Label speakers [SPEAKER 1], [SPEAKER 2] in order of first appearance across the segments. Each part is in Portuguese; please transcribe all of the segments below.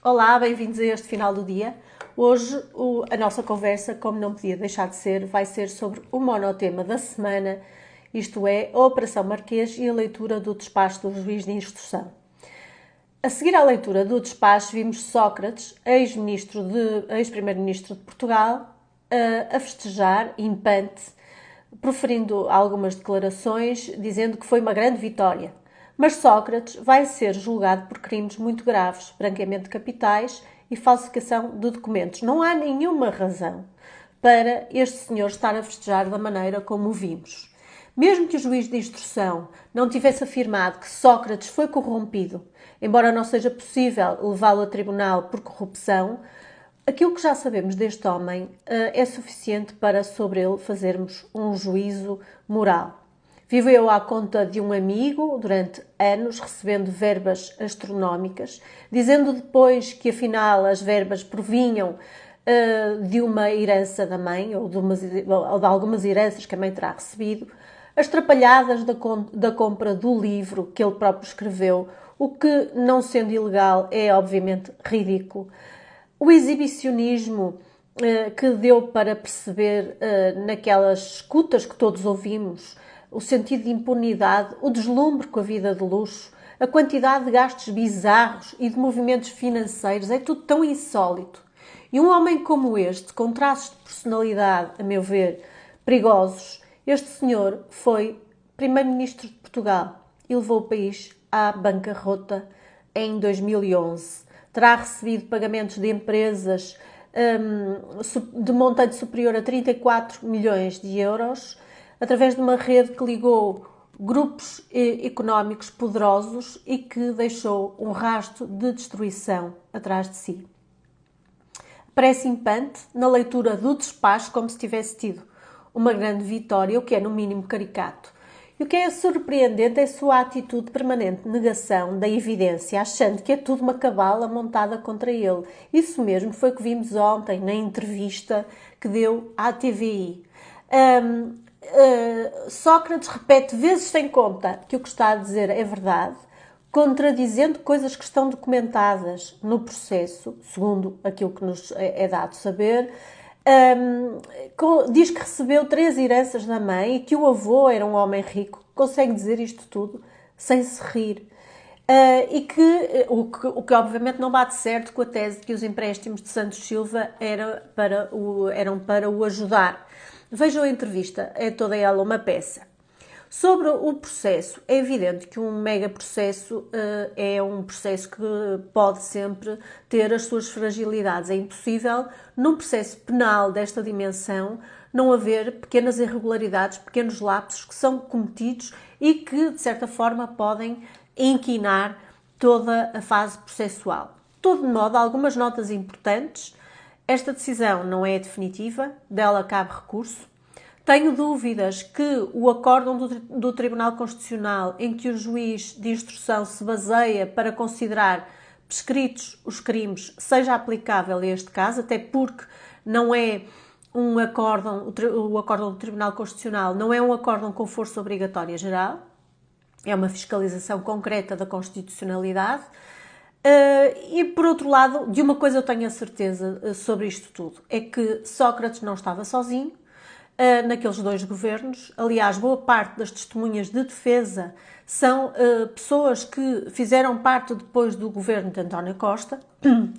[SPEAKER 1] Olá, bem-vindos a este final do dia. Hoje a nossa conversa, como não podia deixar de ser, vai ser sobre o monotema da semana, isto é, a Operação Marquês e a leitura do despacho do juiz de instrução. A seguir à leitura do despacho, vimos Sócrates, ex-primeiro-ministro de Portugal, a festejar, impante, proferindo algumas declarações, dizendo que foi uma grande vitória. Mas Sócrates vai ser julgado por crimes muito graves, branqueamento de capitais e falsificação de documentos. Não há nenhuma razão para este senhor estar a festejar da maneira como o vimos. Mesmo que o juiz de instrução não tivesse afirmado que Sócrates foi corrompido, embora não seja possível levá-lo a tribunal por corrupção, aquilo que já sabemos deste homem é suficiente para sobre ele fazermos um juízo moral. Viveu à conta de um amigo durante anos, recebendo verbas astronómicas, dizendo depois que afinal as verbas provinham de uma herança da mãe, ou de algumas heranças que a mãe terá recebido, as trapalhadas da compra do livro que ele próprio escreveu, o que, não sendo ilegal, é obviamente ridículo. O exibicionismo que deu para perceber naquelas escutas que todos ouvimos, o sentido de impunidade, o deslumbre com a vida de luxo, a quantidade de gastos bizarros e de movimentos financeiros, é tudo tão insólito. E um homem como este, com traços de personalidade, a meu ver, perigosos, este senhor foi primeiro-ministro de Portugal e levou o país à bancarrota em 2011. Terá recebido pagamentos de empresas de montante superior a 34 milhões de euros, através de uma rede que ligou grupos económicos poderosos e que deixou um rastro de destruição atrás de si. Parece impante na leitura do despacho como se tivesse tido uma grande vitória, o que é no mínimo caricato. E o que é surpreendente é a sua atitude de permanente negação da evidência, achando que é tudo uma cabala montada contra ele. Isso mesmo foi o que vimos ontem na entrevista que deu à TVI. Sócrates repete vezes sem conta que o que está a dizer é verdade, contradizendo coisas que estão documentadas no processo, segundo aquilo que nos é dado saber. Diz que recebeu 3 heranças da mãe e que o avô era um homem rico. Consegue dizer isto tudo sem se rir. O que obviamente não bate certo com a tese de que os empréstimos de Santos Silva eram para o ajudar. Vejam a entrevista, é toda ela uma peça. Sobre o processo, é evidente que um mega processo é um processo que pode sempre ter as suas fragilidades. É impossível, num processo penal desta dimensão, não haver pequenas irregularidades, pequenos lapsos que são cometidos e que, de certa forma, podem inquinar toda a fase processual. De todo modo, algumas notas importantes. Esta decisão não é definitiva, dela cabe recurso. Tenho dúvidas que o acórdão do Tribunal Constitucional, em que o juiz de instrução se baseia para considerar prescritos os crimes, seja aplicável a este caso, até porque não é um acórdão, o acórdão do Tribunal Constitucional não é um acórdão com força obrigatória geral, é uma fiscalização concreta da constitucionalidade. E, por outro lado, de uma coisa eu tenho a certeza sobre isto tudo, é que Sócrates não estava sozinho naqueles 2 governos. Aliás, boa parte das testemunhas de defesa são pessoas que fizeram parte depois do governo de António Costa.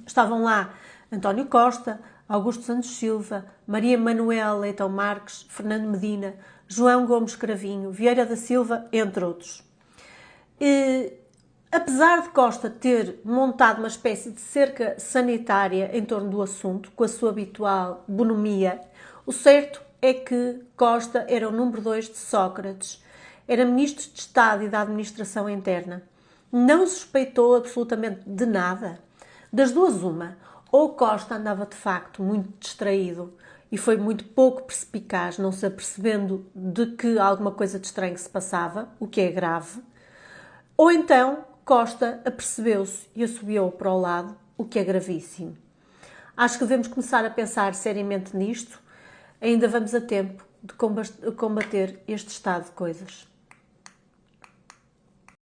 [SPEAKER 1] Estavam lá António Costa, Augusto Santos Silva, Maria Manuela Leitão Marques, Fernando Medina, João Gomes Cravinho, Vieira da Silva, entre outros. Apesar de Costa ter montado uma espécie de cerca sanitária em torno do assunto, com a sua habitual bonomia, o certo é que Costa era o número 2 de Sócrates. Era ministro de Estado e da Administração Interna. Não suspeitou absolutamente de nada. Das duas, uma. Ou Costa andava de facto muito distraído e foi muito pouco perspicaz, não se apercebendo de que alguma coisa de estranho se passava, o que é grave. Ou então Costa apercebeu-se e assobiou para o lado, o que é gravíssimo. Acho que devemos começar a pensar seriamente nisto. Ainda vamos a tempo de combater este estado de coisas.